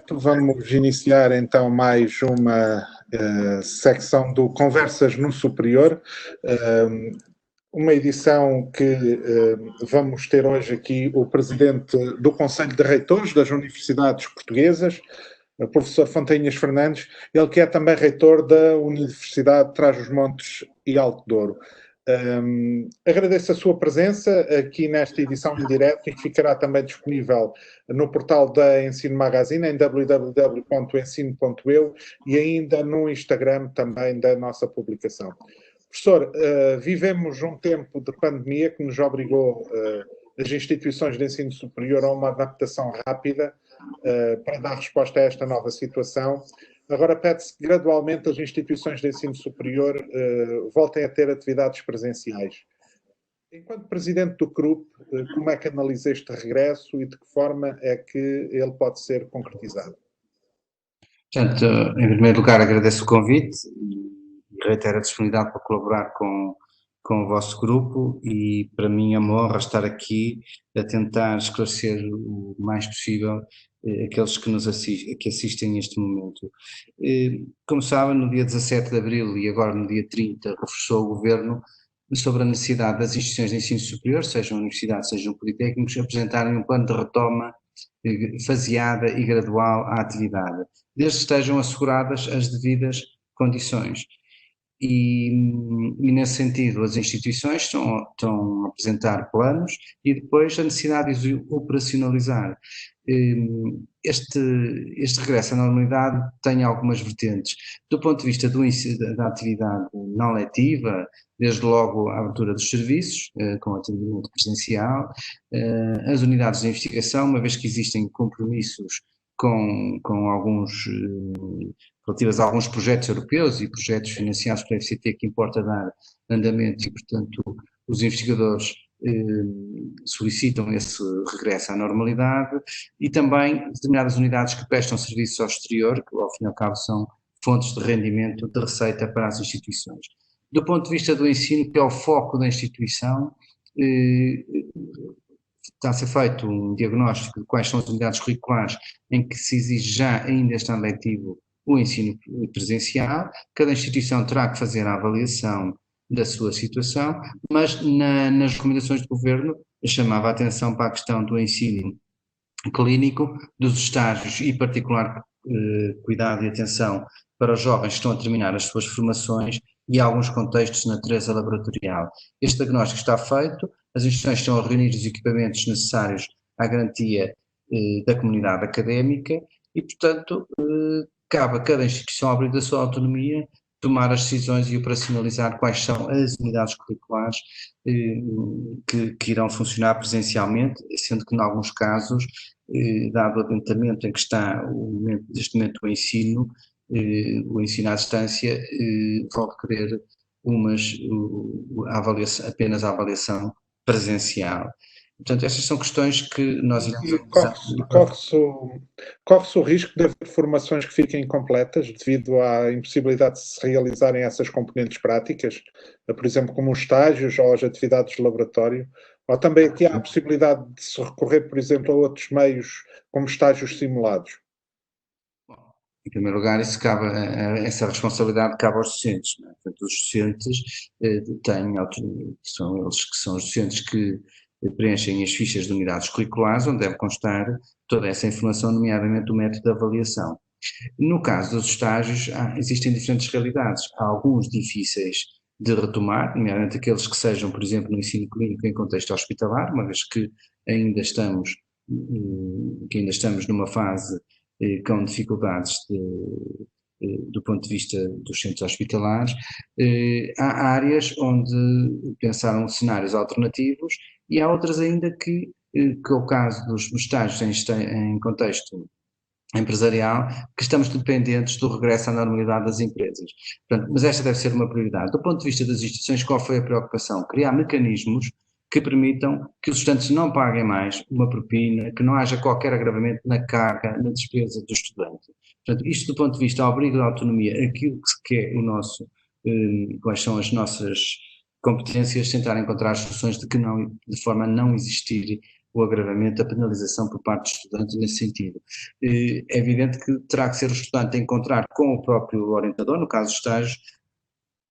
certo, vamos iniciar então mais uma secção do Conversas no Superior, uma edição que vamos ter hoje aqui o presidente do Conselho de Reitores das Universidades Portuguesas, o professor Fontainhas Fernandes, ele que é também reitor da Universidade de Trás-os-Montes e Alto Douro. Agradeço a sua presença aqui nesta edição em direto e que ficará também disponível no portal da Ensino Magazine em www.ensino.eu e ainda no Instagram também da nossa publicação. Professor, vivemos um tempo de pandemia que nos obrigou as instituições de ensino superior a uma adaptação rápida para dar resposta a esta nova situação. Agora pede-se que gradualmente as instituições de ensino superior voltem a ter atividades presenciais. Enquanto presidente do CRUP, como é que analisa este regresso e de que forma é que ele pode ser concretizado? Portanto, em primeiro lugar agradeço o convite e reitero a disponibilidade para colaborar com o vosso grupo e para mim é uma honra estar aqui a tentar esclarecer o mais possível aqueles que nos assistem neste momento. Como sabem, no dia 17 de Abril e agora no dia 30, reforçou o Governo sobre a necessidade das instituições de ensino superior, sejam universidades, sejam politécnicos, apresentarem um plano de retoma faseada e gradual à atividade, desde que estejam asseguradas as devidas condições. E nesse sentido as instituições estão a apresentar planos e depois a necessidade de os operacionalizar. Este regresso à normalidade tem algumas vertentes. Do ponto de vista da atividade não letiva, desde logo a abertura dos serviços, com atendimento presencial, as unidades de investigação, uma vez que existem compromissos com alguns relativas a alguns projetos europeus e projetos financiados pela FCT que importa dar andamento e, portanto, os investigadores solicitam esse regresso à normalidade e também determinadas unidades que prestam serviços ao exterior, que ao fim e ao cabo são fontes de rendimento, de receita para as instituições. Do ponto de vista do ensino, que é o foco da instituição, está a ser feito um diagnóstico de quais são as unidades curriculares em que se exige já ainda este ano letivo o ensino presencial. Cada instituição terá que fazer a avaliação da sua situação, mas nas recomendações do Governo eu chamava a atenção para a questão do ensino clínico, dos estágios e particular cuidado e atenção para os jovens que estão a terminar as suas formações e alguns contextos de natureza laboratorial. Este diagnóstico está feito, as instituições estão a reunir os equipamentos necessários à garantia da comunidade académica e, portanto, cabe a cada instituição, ao abrir da sua autonomia, tomar as decisões e operacionalizar quais são as unidades curriculares que irão funcionar presencialmente, sendo que, em alguns casos, dado o adiantamento em que está neste momento o ensino à distância, vão requerer apenas a avaliação presencial. Portanto, estas são questões que nós iremos analisar. Corre-se o risco de haver formações que fiquem incompletas devido à impossibilidade de se realizarem essas componentes práticas, por exemplo, como os estágios ou as atividades de laboratório, ou também aqui há a possibilidade de se recorrer, por exemplo, a outros meios como estágios simulados? Bom, em primeiro lugar, essa responsabilidade cabe aos docentes, não é? Portanto, os docentes são eles que são os docentes que preenchem as fichas de unidades curriculares, onde deve constar toda essa informação, nomeadamente o método de avaliação. No caso dos estágios, existem diferentes realidades. Há alguns difíceis de retomar, nomeadamente aqueles que sejam, por exemplo, no ensino clínico em contexto hospitalar, uma vez que ainda estamos numa fase com dificuldades do ponto de vista dos centros hospitalares. Há áreas onde pensaram cenários alternativos e há outras ainda que é o caso dos estágios em contexto empresarial, que estamos dependentes do regresso à normalidade das empresas. Portanto, mas esta deve ser uma prioridade. Do ponto de vista das instituições, qual foi a preocupação? Criar mecanismos que permitam que os estudantes não paguem mais uma propina, que não haja qualquer agravamento na carga, na despesa do estudante. Portanto, isto do ponto de vista abrigo da autonomia, aquilo que é quais são as nossas competências, tentar encontrar soluções de forma a não existir o agravamento da penalização por parte dos estudantes nesse sentido. É evidente que terá que ser o estudante a encontrar com o próprio orientador, no caso dos estágios,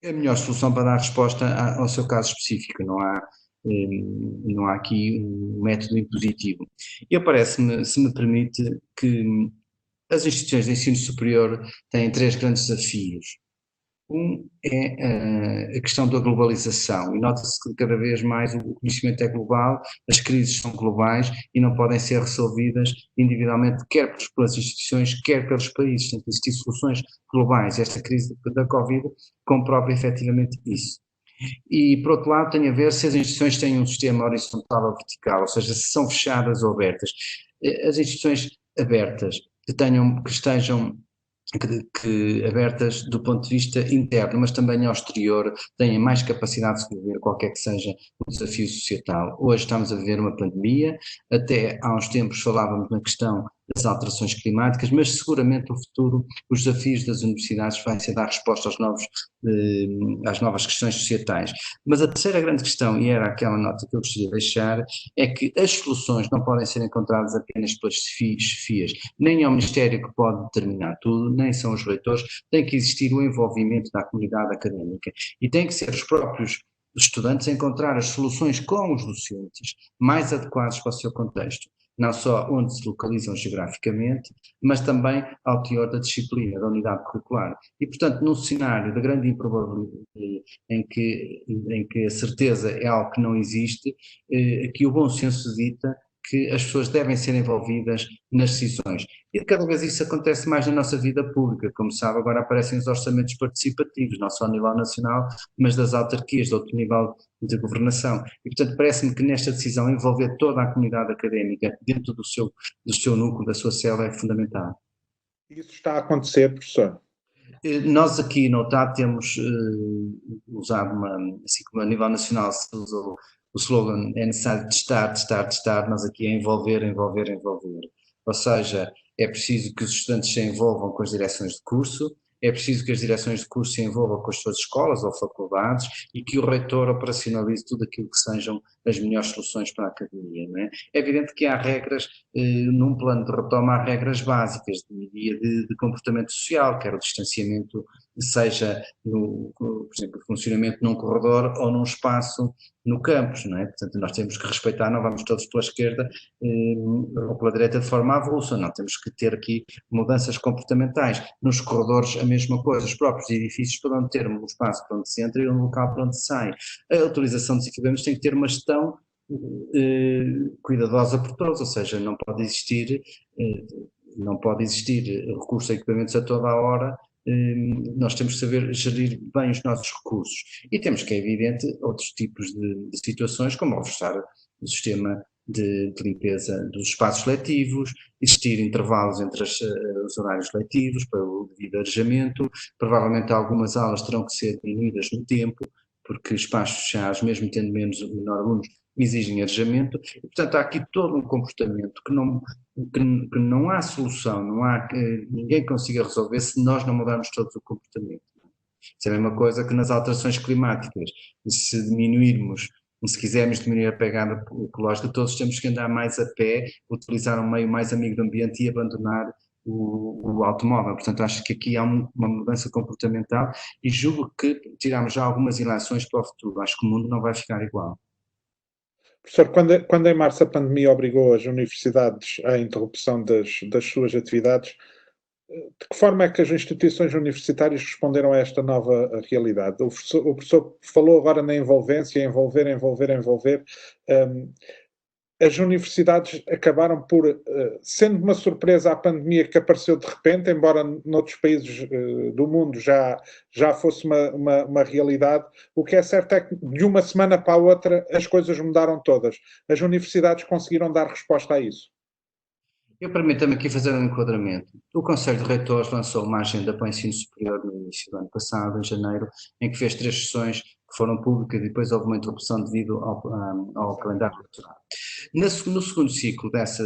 a melhor solução para dar resposta ao seu caso específico, não há aqui um método impositivo. E parece-me, se me permite, que as instituições de ensino superior têm três grandes desafios. Um é a questão da globalização, e nota-se que cada vez mais o conhecimento é global, as crises são globais e não podem ser resolvidas individualmente, quer pelas instituições, quer pelos países. Tem que existir soluções globais. Esta crise da Covid comprova efetivamente isso. E, por outro lado, tem a ver se as instituições têm um sistema horizontal ou vertical, ou seja, se são fechadas ou abertas. As instituições abertas que estejam abertas do ponto de vista interno, mas também ao exterior, têm mais capacidade de resolver qualquer que seja o desafio societal. Hoje estamos a viver uma pandemia, até há uns tempos falávamos na questão das alterações climáticas, mas seguramente no futuro os desafios das universidades vai ser dar resposta às novas questões societais. Mas a terceira grande questão, e era aquela nota que eu gostaria de deixar, é que as soluções não podem ser encontradas apenas pelas chefias, nem é o Ministério que pode determinar tudo, nem são os reitores, tem que existir o envolvimento da comunidade académica e tem que ser os próprios estudantes a encontrar as soluções com os docentes mais adequados para o seu contexto, não só onde se localizam geograficamente, mas também ao teor da disciplina, da unidade curricular. E, portanto, num cenário de grande improbabilidade, em que a certeza é algo que não existe, aqui o bom senso dita que as pessoas devem ser envolvidas nas decisões. E cada vez isso acontece mais na nossa vida pública. Como sabe, agora aparecem os orçamentos participativos, não só a nível nacional, mas das autarquias, de outro nível de governação. E, portanto, parece-me que nesta decisão envolver toda a comunidade académica dentro do seu núcleo, da sua célula, é fundamental. Isso está a acontecer, professor? Nós aqui no OTAD temos usado assim como a nível nacional se usa o slogan é necessário testar, testar, testar, nós aqui é envolver, envolver, envolver. Ou seja, é preciso que os estudantes se envolvam com as direções de curso, é preciso que as direções de curso se envolvam com as suas escolas ou faculdades e que o reitor operacionalize tudo aquilo que sejam as melhores soluções para a academia. Não é? É evidente que há regras, num plano de retoma, há regras básicas de comportamento social, quer o distanciamento, seja, por exemplo, o funcionamento num corredor ou num espaço no campus, não é? Portanto, nós temos que respeitar, não vamos todos pela esquerda ou pela direita de forma avulsa, não, temos que ter aqui mudanças comportamentais. Nos corredores, a mesma coisa, os próprios edifícios poderão ter um espaço para onde se entra e um local para onde se sai. A utilização dos equipamentos tem que ter uma gestão cuidadosa por todos, ou seja, não pode existir recurso a equipamentos a toda a hora. Nós temos que saber gerir bem os nossos recursos e temos que, é evidente, outros tipos de situações, como reforçar o sistema de limpeza dos espaços letivos, existir intervalos entre os horários letivos para o devido arejamento, provavelmente algumas aulas terão que ser diminuídas no tempo, porque espaços fechados, mesmo tendo menor alunos, exigem arejamento, e portanto há aqui todo um comportamento que não há solução, não há, ninguém consiga resolver se nós não mudarmos todos o comportamento. Isso é a mesma coisa que nas alterações climáticas, se quisermos diminuir a pegada ecológica, todos temos que andar mais a pé, utilizar um meio mais amigo do ambiente e abandonar o automóvel. Portanto, acho que aqui há uma mudança comportamental e julgo que tiramos já algumas ilações para o futuro. Acho que o mundo não vai ficar igual. Professor, quando em março a pandemia obrigou as universidades à interrupção das suas atividades, de que forma é que as instituições universitárias responderam a esta nova realidade? O professor falou agora na envolvência, envolver. As universidades acabaram por, sendo uma surpresa a pandemia que apareceu de repente, embora noutros países do mundo já fosse uma realidade, o que é certo é que de uma semana para a outra as coisas mudaram todas. As universidades conseguiram dar resposta a isso. Eu permito-me aqui fazer um enquadramento. O Conselho de Reitores lançou uma agenda para o ensino superior no início do ano passado, em janeiro, em que fez 3 sessões que foram públicas e depois houve uma interrupção devido ao calendário eleitoral. No segundo ciclo dessa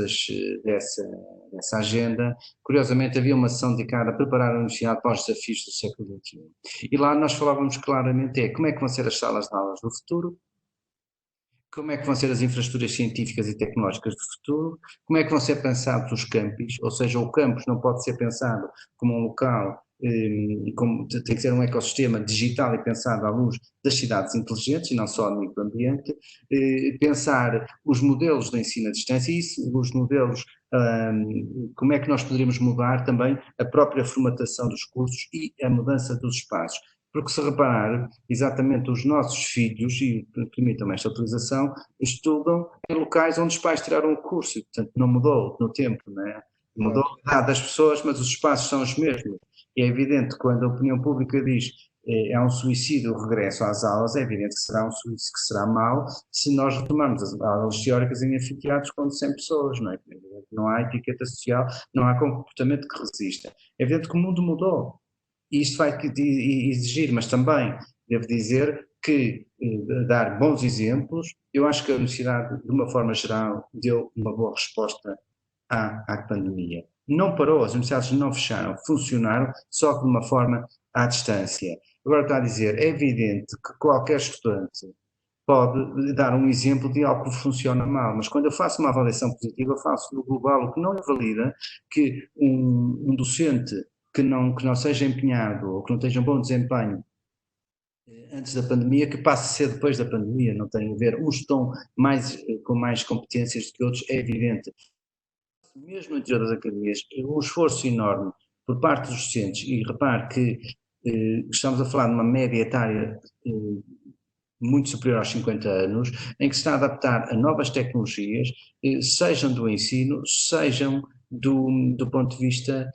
agenda, curiosamente havia uma sessão dedicada a preparar a universidade para os desafios do século XXI. E lá nós falávamos claramente como é que vão ser as salas de aulas do futuro, como é que vão ser as infraestruturas científicas e tecnológicas do futuro, como é que vão ser pensados os campos, ou seja, o campus não pode ser pensado como um local, como, tem que ser um ecossistema digital e pensado à luz das cidades inteligentes e não só no ambiente, pensar os modelos de ensino à distância e isso, os modelos, como é que nós poderíamos mudar também a própria formatação dos cursos e a mudança dos espaços. Porque se reparar, exatamente os nossos filhos, e permitam-me esta utilização, estudam em locais onde os pais tiraram o curso, e, portanto não mudou no tempo, não é? Mudou a idade das pessoas, mas os espaços são os mesmos. E é evidente que quando a opinião pública diz é um suicídio o regresso às aulas, é evidente que será um suicídio, que será mau se nós retomarmos as aulas teóricas em anfiteatros com 100 pessoas, não é? Não há etiqueta social, não há comportamento que resista. É evidente que o mundo mudou. E isto vai exigir, mas também devo dizer que dar bons exemplos, eu acho que a universidade, de uma forma geral, deu uma boa resposta à pandemia. Não parou, as universidades não fecharam, funcionaram, só que de uma forma à distância. Agora está a dizer, é evidente que qualquer estudante pode dar um exemplo de algo que funciona mal, mas quando eu faço uma avaliação positiva, eu faço no global, o que não invalida que um docente que não seja empenhado ou que não tenha um bom desempenho antes da pandemia, que passe a ser depois da pandemia, não tem a ver. Uns estão com mais competências do que outros, é evidente. Mesmo no interior das academias, um esforço enorme por parte dos docentes, e repare que estamos a falar de uma média etária muito superior aos 50 anos, em que se está a adaptar a novas tecnologias, sejam do ensino, sejam do ponto de vista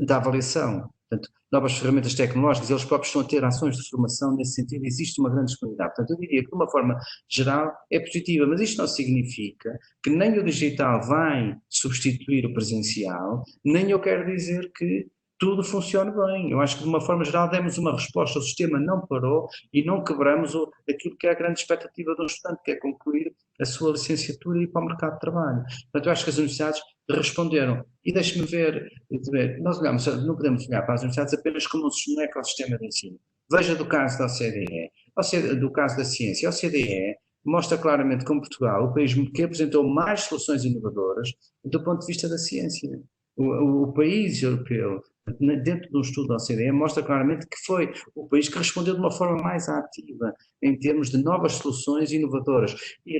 da avaliação. Portanto, novas ferramentas tecnológicas, eles próprios estão a ter ações de formação nesse sentido, existe uma grande disponibilidade. Portanto, eu diria que de uma forma geral é positiva, mas isto não significa que nem o digital vai substituir o presencial, nem eu quero dizer que tudo funcione bem. Eu acho que de uma forma geral demos uma resposta, o sistema não parou e não quebramos aquilo que é a grande expectativa do estudante, que é concluir a sua licenciatura e ir para o mercado de trabalho. Portanto, eu acho que as universidades responderam. E deixe-me ver, nós não podemos olhar para as universidades apenas como um ecossistema de ensino. Veja do caso da OCDE, do caso da ciência. A OCDE mostra claramente como Portugal, o país que apresentou mais soluções inovadoras do ponto de vista da ciência. O país europeu, dentro de um estudo da OCDE, mostra claramente que foi o país que respondeu de uma forma mais ativa em termos de novas soluções inovadoras. E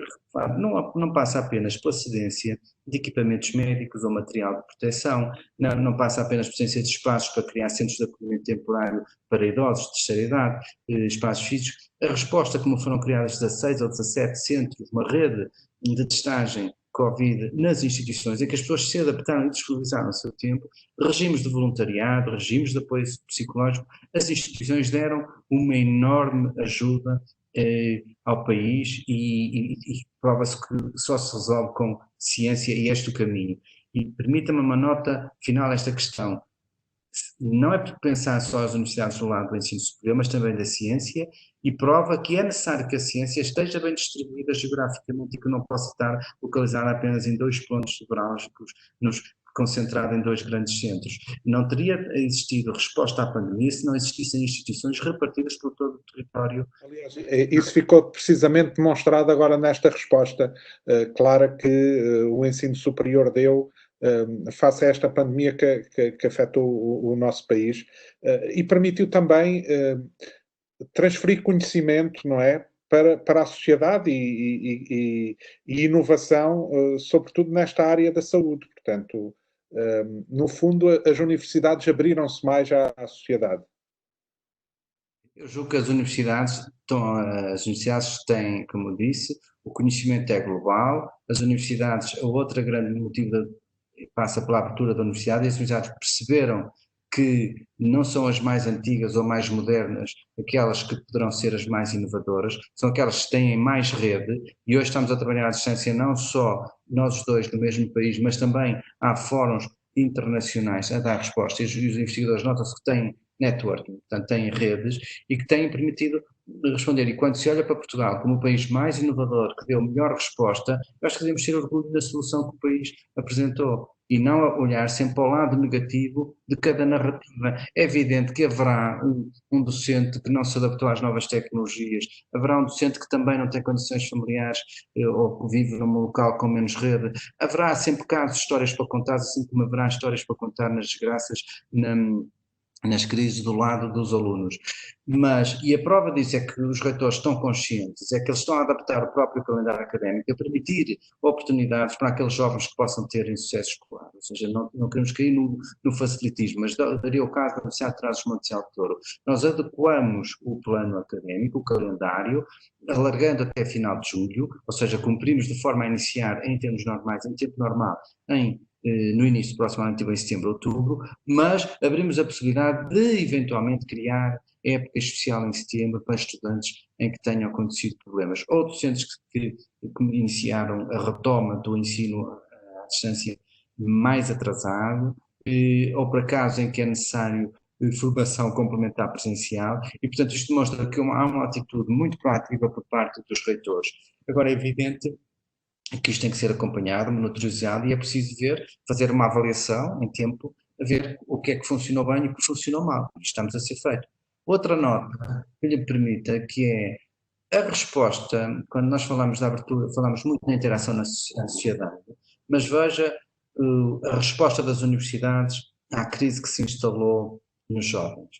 não passa apenas pela cedência de equipamentos médicos ou material de proteção, não passa apenas por cedência de espaços para criar centros de acolhimento temporário para idosos de terceira idade, espaços físicos. A resposta, como foram criados 16 ou 17 centros, uma rede de testagem Covid nas instituições, em que as pessoas se adaptaram e disponibilizaram o seu tempo, regimes de voluntariado, regimes de apoio psicológico, as instituições deram uma enorme ajuda ao país e prova-se que só se resolve com ciência e este o caminho. E permita-me uma nota final a esta questão. Não é por pensar só as universidades do lado do ensino superior, mas também da ciência, e prova que é necessário que a ciência esteja bem distribuída geograficamente e que não possa estar localizada apenas em 2 pontos nevrálgicos, concentrada em 2 grandes centros. Não teria existido resposta à pandemia se não existissem instituições repartidas por todo o território. Aliás, isso ficou precisamente demonstrado agora nesta resposta clara que o ensino superior deu face a esta pandemia que afetou o nosso país e permitiu também transferir conhecimento, não é? Para a sociedade e inovação, sobretudo nesta área da saúde. Portanto, no fundo, as universidades abriram-se mais à sociedade. Eu julgo que as universidades têm, como eu disse, o conhecimento é global, as universidades, a outra grande motivo passa pela abertura da universidade, e as universidades perceberam que não são as mais antigas ou mais modernas aquelas que poderão ser as mais inovadoras, são aquelas que têm mais rede, e hoje estamos a trabalhar à distância não só nós os dois no mesmo país, mas também há fóruns internacionais a dar respostas, e os investigadores notam-se que têm networking, portanto têm redes e que têm permitido responder. E quando se olha para Portugal como o país mais inovador, que deu melhor resposta, eu acho que devemos ter orgulho da solução que o país apresentou e não olhar sempre para o lado negativo de cada narrativa. É evidente que haverá um docente que não se adaptou às novas tecnologias, haverá um docente que também não tem condições familiares ou que vive num local com menos rede, haverá sempre casos, histórias para contar, assim como haverá histórias para contar nas desgraças, nas crises do lado dos alunos. E a prova disso é que os reitores estão conscientes, é que eles estão a adaptar o próprio calendário académico, a permitir oportunidades para aqueles jovens que possam ter insucesso escolar. Ou seja, não queremos cair no facilitismo, mas daria o caso da Universidade de Trás-os-Montes de Alto. Nós adequamos o plano académico, o calendário, alargando até final de julho, ou seja, cumprimos de forma a iniciar em termos normais, em tempo normal, no início do próximo ano, em setembro, outubro, mas abrimos a possibilidade de eventualmente criar época especial em setembro para estudantes em que tenham acontecido problemas, ou docentes que iniciaram a retoma do ensino à distância mais atrasado, ou para casos em que é necessário formação complementar presencial, e portanto isto demonstra que há uma atitude muito proativa por parte dos reitores. Agora é evidente que isto tem que ser acompanhado, monitorizado, e é preciso fazer uma avaliação em tempo, a ver o que é que funcionou bem e o que funcionou mal. Isto estamos a ser feito. Outra nota que lhe permita, que é a resposta, quando nós falamos da abertura, falamos muito na interação na sociedade, mas veja a resposta das universidades à crise que se instalou nos jovens.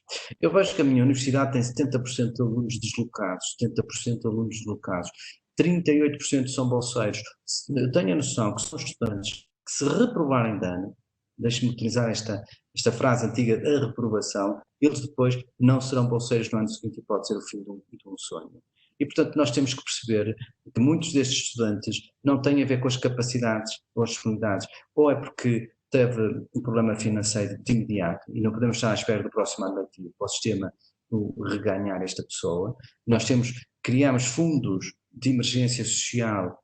Eu vejo que a minha universidade tem 70% de alunos deslocados, 70% de alunos deslocados, 38% são bolseiros. Eu tenho a noção que são estudantes que se reprovarem de ano, deixe-me utilizar esta frase antiga da reprovação, eles depois não serão bolseiros no ano seguinte e pode ser o fim de um sonho. E, portanto, nós temos que perceber que muitos destes estudantes não têm a ver com as capacidades ou as disponibilidades, ou é porque teve um problema financeiro de imediato e não podemos estar à espera do próximo ano letivo para o sistema reganhar esta pessoa. Nós criamos fundos de emergência social,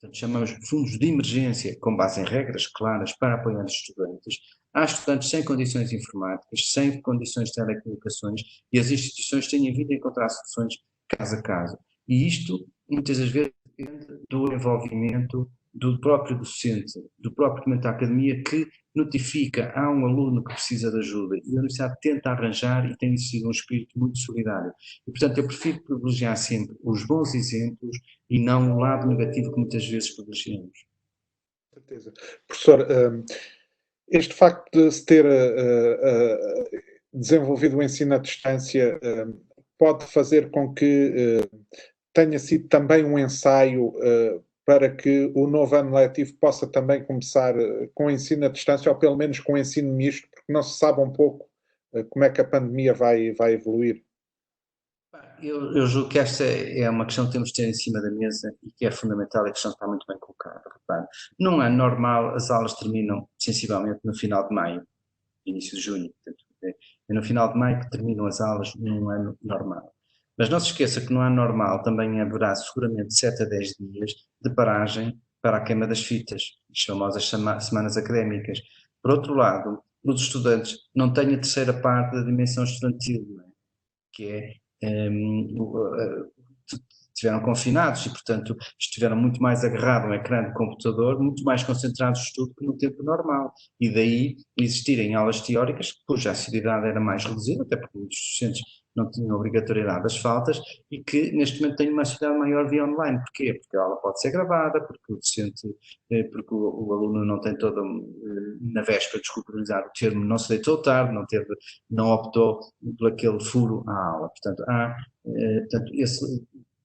portanto, chamamos fundos de emergência com base em regras claras para apoiar os estudantes. Há estudantes sem condições informáticas, sem condições de telecomunicações, e as instituições têm vindo a encontrar soluções caso a caso. E isto, muitas das vezes, depende do envolvimento do próprio docente, do próprio documento da academia, que notifica a um aluno que precisa de ajuda, e a universidade tenta arranjar, e tem sido um espírito muito solidário. E, portanto, eu prefiro privilegiar sempre os bons exemplos e não o lado negativo que muitas vezes privilegiamos. Com certeza. Professor, este facto de se ter desenvolvido o ensino à distância pode fazer com que tenha sido também um ensaio para que o novo ano letivo possa também começar com o ensino à distância, ou pelo menos com o ensino misto, porque não se sabe um pouco como é que a pandemia vai evoluir. Eu julgo que esta é uma questão que temos de ter em cima da mesa e que é fundamental, e a questão está muito bem colocada. Repare, num ano normal, as aulas terminam sensivelmente no final de maio, início de junho. Portanto, é no final de maio que terminam as aulas num ano normal. Mas não se esqueça que no ano normal também haverá seguramente 7 a 10 dias de paragem para a queima das fitas, as famosas semanas académicas. Por outro lado, os estudantes não têm a terceira parte da dimensão estudantil, não é? Que é estiveram confinados e, portanto, estiveram muito mais agarrados a um ecrã de computador, muito mais concentrados no estudo que no tempo normal. E daí existirem aulas teóricas cuja assiduidade era mais reduzida, até porque muitos docentes não tinham obrigatoriedade das faltas, e que neste momento têm uma assiduidade maior via online. Porquê? Porque a aula pode ser gravada, porque o docente, porque o aluno não tem toda, na véspera, desculpe utilizar o termo, não se deitou tarde, não optou por aquele furo à aula. Portanto,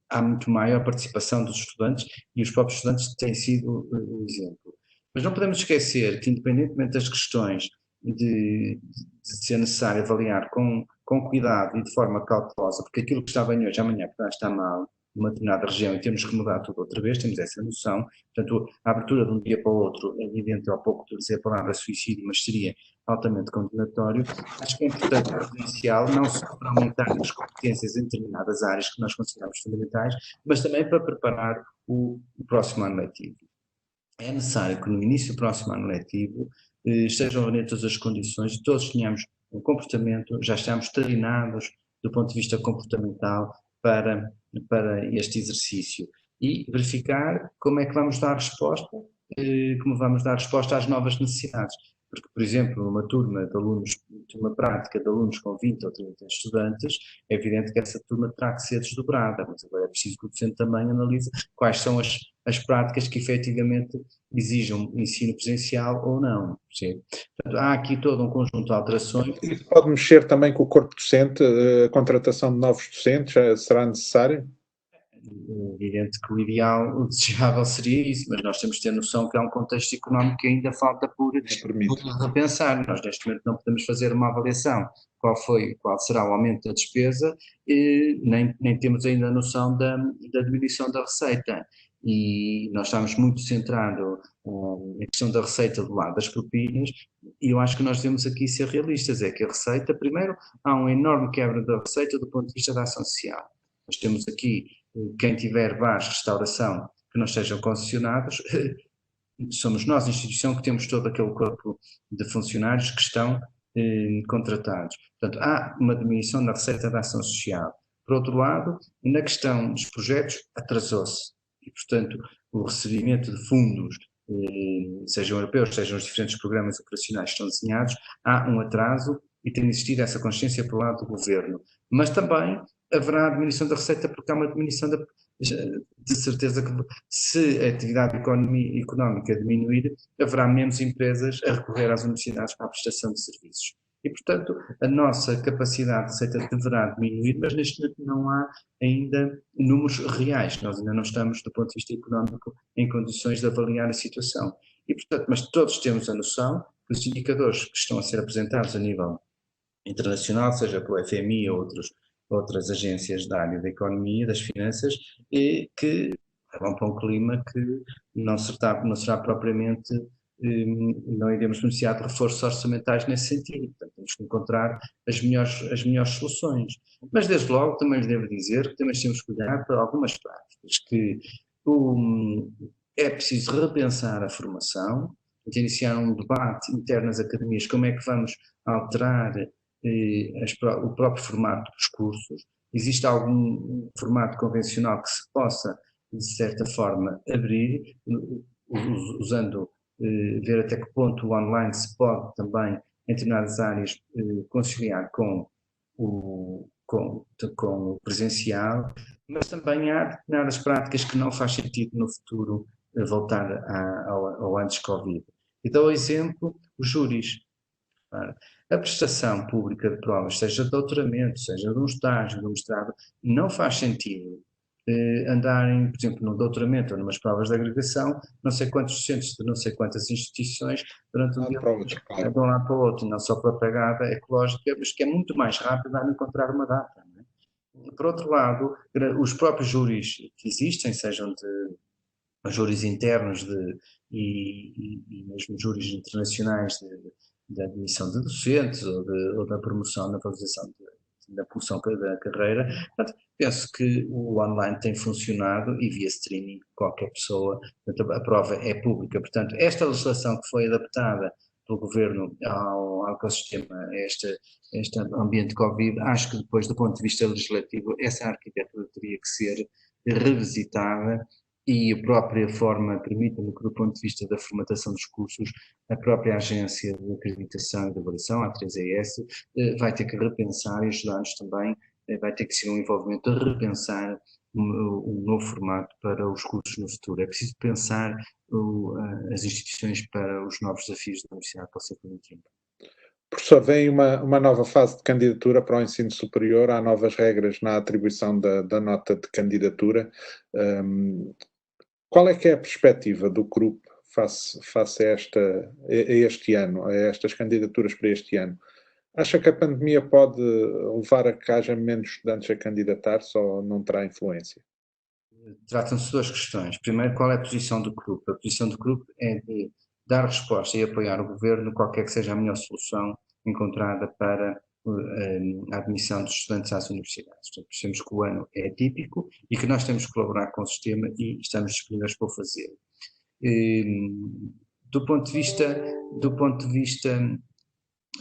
há muito maior participação dos estudantes, e os próprios estudantes têm sido o exemplo. Mas não podemos esquecer que, independentemente das questões de ser necessário avaliar com cuidado e de forma cautelosa, porque aquilo que está bem hoje, amanhã está mal numa determinada região e temos que mudar tudo outra vez, temos essa noção. Portanto, a abertura de um dia para o outro, é evidente, ao pouco de dizer a palavra suicídio, mas seria altamente condenatório. Acho que é importante, potencial, não só para aumentar as competências em determinadas áreas que nós consideramos fundamentais, mas também para preparar o próximo ano letivo. É necessário que no início do próximo ano letivo estejam reunidas as condições e todos tenhamos comportamento, já estamos treinados do ponto de vista comportamental para este exercício e verificar como é que vamos dar resposta, como vamos dar resposta às novas necessidades. Porque, por exemplo, uma turma de alunos, uma prática de alunos com 20 ou 30 estudantes, é evidente que essa turma terá que ser desdobrada, mas agora é preciso que o docente também analise quais são as práticas que efetivamente exijam ensino presencial ou não. Portanto, há aqui todo um conjunto de alterações. Isso pode mexer também com o corpo docente, a contratação de novos docentes, será necessário? É evidente que o ideal, o desejável seria isso, mas nós temos de ter noção que há um contexto económico que ainda falta por repensar. Nós neste momento não podemos fazer uma avaliação qual será o aumento da despesa, e nem temos ainda a noção da diminuição da receita. E nós estamos muito centrados na questão da receita do lado das propinas, e eu acho que nós devemos aqui ser realistas, é que a receita, primeiro, há uma enorme quebra da receita do ponto de vista da ação social. Nós temos aqui, quem tiver bares de restauração que não estejam concessionados, somos nós, a instituição, que temos todo aquele corpo de funcionários que estão contratados. Portanto, há uma diminuição da receita da ação social. Por outro lado, na questão dos projetos, atrasou-se. E, portanto, o recebimento de fundos, sejam europeus, sejam os diferentes programas operacionais que estão desenhados, há um atraso e tem existido essa consciência por lado do governo. Mas também haverá diminuição da receita porque há uma diminuição de certeza que se a atividade económica diminuir, haverá menos empresas a recorrer às universidades para a prestação de serviços. E, portanto, a nossa capacidade de receita deverá diminuir, mas neste momento não há ainda números reais. Nós ainda não estamos, do ponto de vista económico, em condições de avaliar a situação. E, portanto, mas todos temos a noção que os indicadores que estão a ser apresentados a nível internacional, seja pelo FMI ou outras agências da área da economia, das finanças, e que vão para um clima que não será propriamente, não iremos beneficiar de reforços orçamentais nesse sentido. Portanto, temos que encontrar as melhores soluções. Mas, desde logo, também lhes devo dizer que também temos que olhar para algumas práticas, que é preciso repensar a formação, iniciar um debate interno nas academias, como é que vamos alterar o próprio formato dos cursos. Existe algum formato convencional que se possa, de certa forma, abrir, usando, ver até que ponto o online se pode também, em determinadas áreas, conciliar com o presencial, mas também há determinadas práticas que não faz sentido no futuro voltar ao antes Covid. E dou o exemplo, os júris. A prestação pública de provas, seja de doutoramento, seja de um estágio, de um mestrado, não faz sentido andarem, por exemplo, no doutoramento ou numas provas de agregação, não sei quantos docentes de não sei quantas instituições durante um dia de um lado para o outro, não só pela pegada ecológica, mas que é muito mais rápido a encontrar uma data. Não é? Por outro lado, os próprios júris que existem, sejam de júris internos e mesmo júris internacionais da admissão de docentes ou da promoção, na valorização da promoção da carreira. Portanto, penso que o online tem funcionado e via streaming qualquer pessoa, portanto, a prova é pública. Portanto, esta legislação que foi adaptada pelo Governo ao ecossistema, este ambiente Covid, acho que depois, do ponto de vista legislativo, essa arquitetura teria que ser revisitada e a própria forma permite-me que, do ponto de vista da formatação dos cursos, a própria agência de acreditação e de avaliação, a 3ES, vai ter que repensar e ajudar-nos também, vai ter que ser um envolvimento a repensar um novo formato para os cursos no futuro. É preciso pensar as instituições para os novos desafios da Universidade para o século XXI. Professor, vem uma nova fase de candidatura para o ensino superior, há novas regras na atribuição da nota de candidatura. Qual é que é a perspectiva do grupo face a este ano, a estas candidaturas para este ano? Acha que a pandemia pode levar a que haja menos estudantes a candidatar-se ou não terá influência? Tratam-se de duas questões. Primeiro, qual é a posição do grupo? A posição do grupo é de dar resposta e apoiar o governo, qualquer que seja a melhor solução encontrada para a admissão dos estudantes às universidades. Portanto, percebemos que o ano é atípico e que nós temos que colaborar com o sistema e estamos disponíveis para o fazer. Do ponto de vista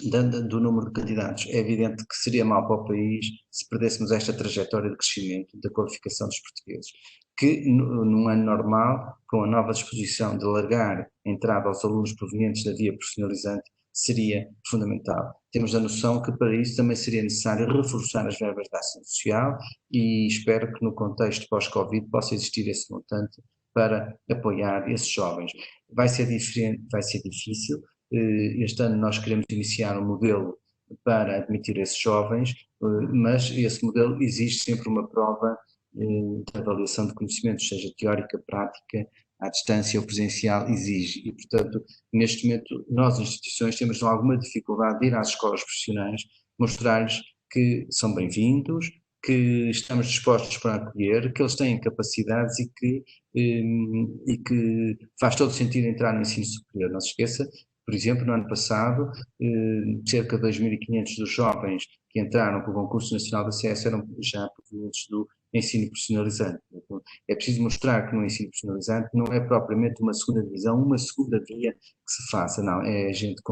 do número de candidatos. É evidente que seria mau para o país se perdêssemos esta trajetória de crescimento da qualificação dos portugueses, que num ano normal, com a nova disposição de alargar a entrada aos alunos provenientes da via profissionalizante, seria fundamental. Temos a noção que para isso também seria necessário reforçar as verbas da ação social e espero que no contexto pós-Covid possa existir esse montante para apoiar esses jovens. Vai ser diferente, vai ser difícil. Este ano nós queremos iniciar um modelo para admitir esses jovens, mas esse modelo exige sempre uma prova de avaliação de conhecimentos, seja teórica, prática, à distância ou presencial, exige. E, portanto, neste momento, nós, instituições, temos alguma dificuldade de ir às escolas profissionais, mostrar-lhes que são bem-vindos, que estamos dispostos para acolher, que eles têm capacidades e que faz todo sentido entrar no ensino superior. Não se esqueça, por exemplo, no ano passado, cerca de 2.500 dos jovens que entraram para o concurso nacional da CS eram já provenientes do ensino profissionalizante. Então, é preciso mostrar que no ensino profissionalizante não é propriamente uma segunda divisão, uma segunda via que se faça, não, é gente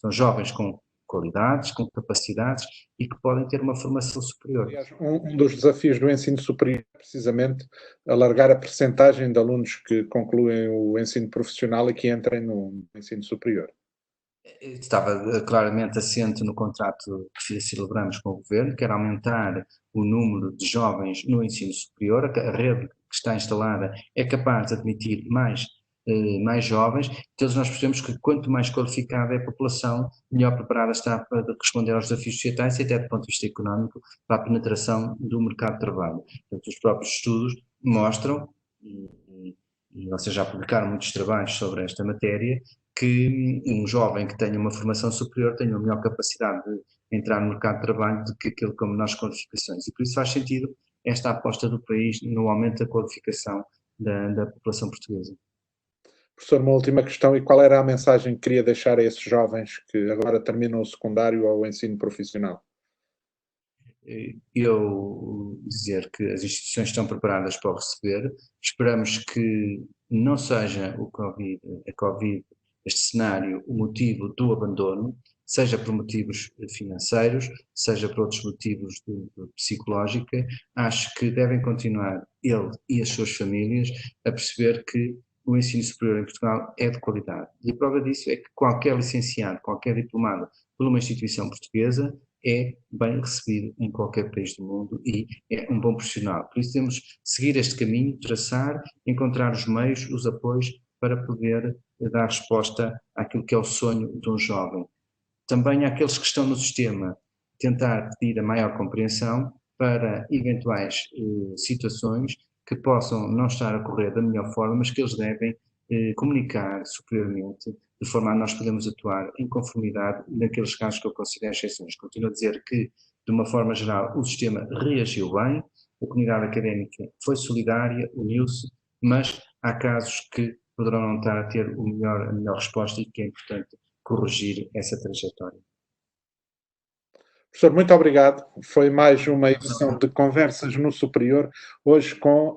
são jovens com qualidades, com capacidades e que podem ter uma formação superior. Aliás, um dos desafios do ensino superior é precisamente alargar a percentagem de alunos que concluem o ensino profissional e que entrem no ensino superior. Estava claramente assente no contrato que celebramos com o Governo, que era aumentar o número de jovens no ensino superior. A rede que está instalada é capaz de admitir mais jovens, então nós percebemos que quanto mais qualificada é a população, melhor preparada está para responder aos desafios societais e até do ponto de vista económico para a penetração do mercado de trabalho. Portanto, os próprios estudos mostram, e vocês já publicaram muitos trabalhos sobre esta matéria, que um jovem que tenha uma formação superior tenha uma melhor capacidade de entrar no mercado de trabalho do que aquele com menores qualificações. E por isso faz sentido esta aposta do país no aumento da qualificação da população portuguesa. Professor, uma última questão, e qual era a mensagem que queria deixar a esses jovens que agora terminam o secundário ou o ensino profissional? Eu dizer que as instituições estão preparadas para o receber, esperamos que não seja a Covid, este cenário, o motivo do abandono, seja por motivos financeiros, seja por outros motivos de psicológica. Acho que devem continuar ele e as suas famílias a perceber que o ensino superior em Portugal é de qualidade. E a prova disso é que qualquer licenciado, qualquer diplomado por uma instituição portuguesa é bem recebido em qualquer país do mundo e é um bom profissional. Por isso temos de seguir este caminho, traçar, encontrar os meios, os apoios para poder dar resposta àquilo que é o sonho de um jovem. Também àqueles que estão no sistema, tentar pedir a maior compreensão para eventuais situações que possam não estar a correr da melhor forma, mas que eles devem comunicar superiormente, de forma a nós podermos atuar em conformidade naqueles casos que eu considero exceções. Continuo a dizer que, de uma forma geral, o sistema reagiu bem, a comunidade académica foi solidária, uniu-se, mas há casos que poderão não estar a ter a melhor resposta e que é importante corrigir essa trajetória. Professor, muito obrigado. Foi mais uma edição de Conversas no Superior, hoje com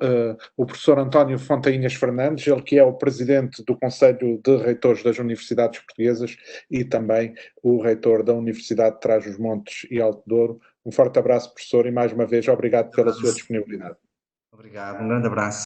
o professor António Fontainhas Fernandes, ele que é o presidente do Conselho de Reitores das Universidades Portuguesas e também o reitor da Universidade de Trás-os-Montes e Alto Douro. Um forte abraço, professor, e mais uma vez obrigado pela sua disponibilidade. Obrigado, um grande abraço.